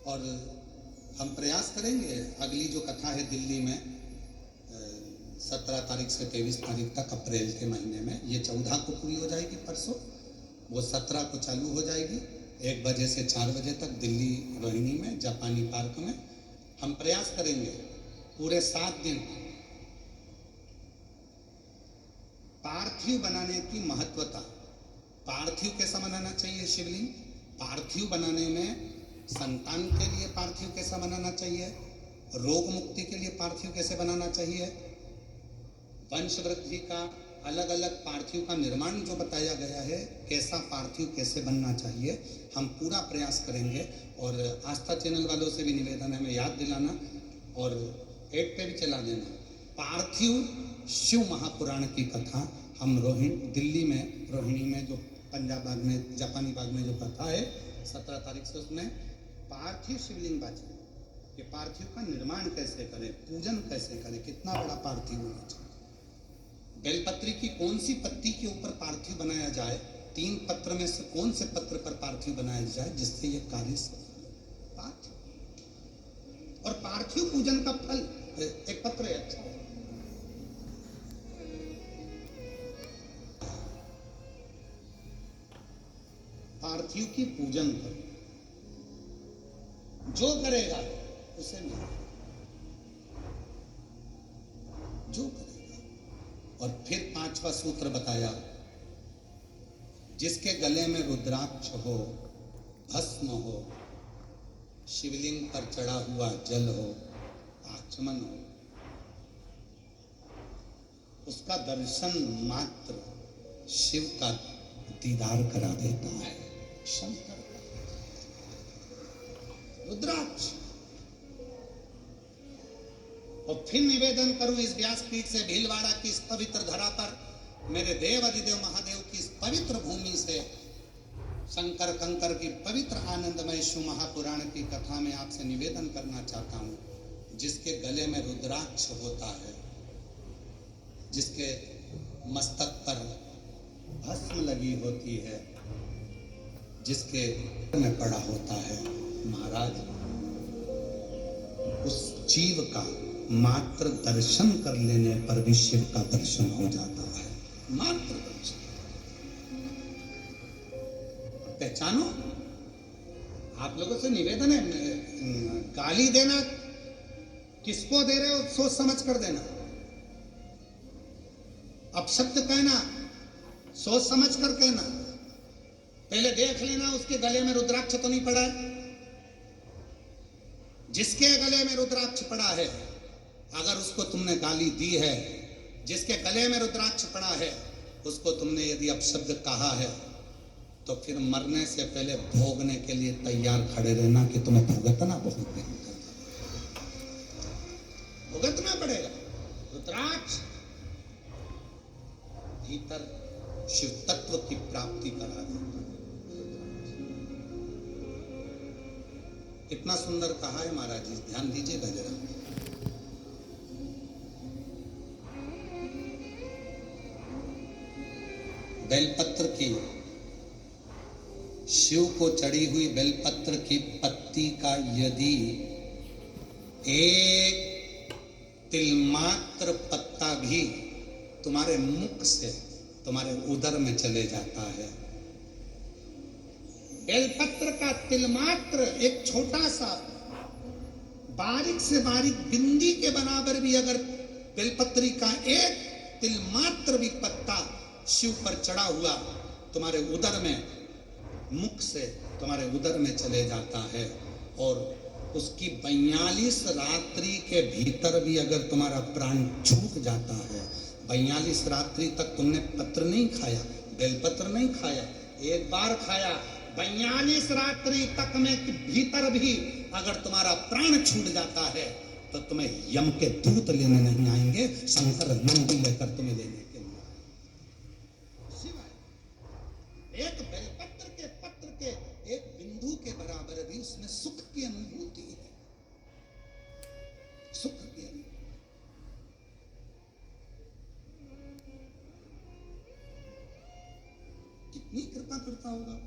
और हम प्रयास करेंगे। अगली जो कथा है दिल्ली में 17 तारीख से 23 तारीख तक अप्रैल के महीने में, ये 14 को पूरी हो जाएगी परसों, वो 17 को चालू हो जाएगी 1 बजे से 4 बजे तक दिल्ली रोहिणी में जापानी पार्क में। हम प्रयास करेंगे पूरे 7 दिन पार्थिव बनाने की महत्वता। पार्थिव कैसा बनाना चाहिए शिवलिंग, पार्थिव बनाने में संतान के लिए पार्थिव कैसा बनाना चाहिए, रोग मुक्ति के लिए पार्थिव कैसे बनाना चाहिए, वंश वृद्धि का अलग अलग पार्थिव का निर्माण जो बताया गया है, कैसा पार्थिव कैसे बनना चाहिए, हम पूरा प्रयास करेंगे। और आस्था चैनल वालों से भी निवेदन है, हमें याद दिलाना और एड पे भी चला देना। पार्थिव शिव महापुराण की कथा हम दिल्ली में रोहिणी में जो पंजाब बाग में जापानी बाग में जो कथा है 17 तारीख से, उसमें पार्थिव शिवलिंग बाजी कि पार्थिव का निर्माण कैसे करें, पूजन कैसे करें, कितना बड़ा पार्थिव होना चाहिए, बेलपत्री की कौन सी पत्ती के ऊपर पार्थिव बनाया जाए, 3 पत्र में से कौन से पत्र पर पार्थिव बनाया जाए जिससे ये कार्य पार्थिव। और पार्थिव पूजन का फल एक पत्र है, अच्छा पार्थिव की पूजन करो, जो करेगा उसे मिलेगा, जो करेगा। और फिर 5वां सूत्र बताया, जिसके गले में रुद्राक्ष हो, भस्म हो, शिवलिंग पर चढ़ा हुआ जल हो, आचमन हो, उसका दर्शन मात्र शिव का दीदार करा देता है, शंकर का रुद्राक्ष। और फिर निवेदन करूं इस व्यासपीठ से, भीलवाड़ा की इस पवित्र धरा पर, मेरे देव अधिदेव महादेव की इस पवित्र भूमि से, शंकर कंकर की पवित्र आनंदमय शिव महापुराण की कथा में आपसे निवेदन करना चाहता हूं, जिसके गले में रुद्राक्ष होता है, जिसके मस्तक पर भस्म लगी होती है, जिसके में पड़ा होता है, महाराज उस जीव का मात्र दर्शन कर लेने पर भी शिव का दर्शन हो जाता है, मात्र दर्शन। पहचानो, आप लोगों से निवेदन है, गाली देना किसको दे रहे हो सोच समझ कर देना, अपशब्द कहना सोच समझ कर कहना, पहले देख लेना उसके गले में रुद्राक्ष तो नहीं पड़ा है। जिसके गले में रुद्राक्ष पड़ा है, अगर उसको तुमने गाली दी है, जिसके गले में रुद्राक्ष पड़ा है उसको तुमने यदि अपशब्द कहा है, तो फिर मरने से पहले भोगने के लिए तैयार खड़े रहना कि तुम्हें भुगतना भुगतना पड़ेगा। रुद्राक्ष भीतर शिव तत्व की प्राप्ति करा देता है। कितना सुंदर कहा है महाराज जी, ध्यान दीजिएगा जरा। बेलपत्र की, शिव को चढ़ी हुई बेलपत्र की पत्ती का यदि एक तिलमात्र पत्ता भी तुम्हारे मुख से तुम्हारे उदर में चले जाता है, बेलपत्र का तिलमात्र एक छोटा सा बारीक से बारीक बिंदी के बराबर भी अगर बेलपत्री का एक तिलमात्र भी पत्ता शिव पर चढ़ा हुआ तुम्हारे उदर में, मुख से तुम्हारे उदर में चले जाता है, और उसकी 42 रात्रि के भीतर भी अगर तुम्हारा प्राण छूट जाता है, 42 रात्रि तक तुमने पत्र नहीं खाया, बेलपत्र नहीं खाया, एक बार खाया, 42 रात्रि तक में भीतर भी अगर तुम्हारा प्राण छूट जाता है, तो तुम्हें यम के दूत लेने नहीं आएंगे, शंकर नंदी लेकर तुम्हें लेने के लिए सिवाय एक बेलपत्र के पत्र के एक बिंदु के बराबर भी उसमें सुख की अनुभूति है, सुख की अनुभूति। कितनी कृपा करता होगा।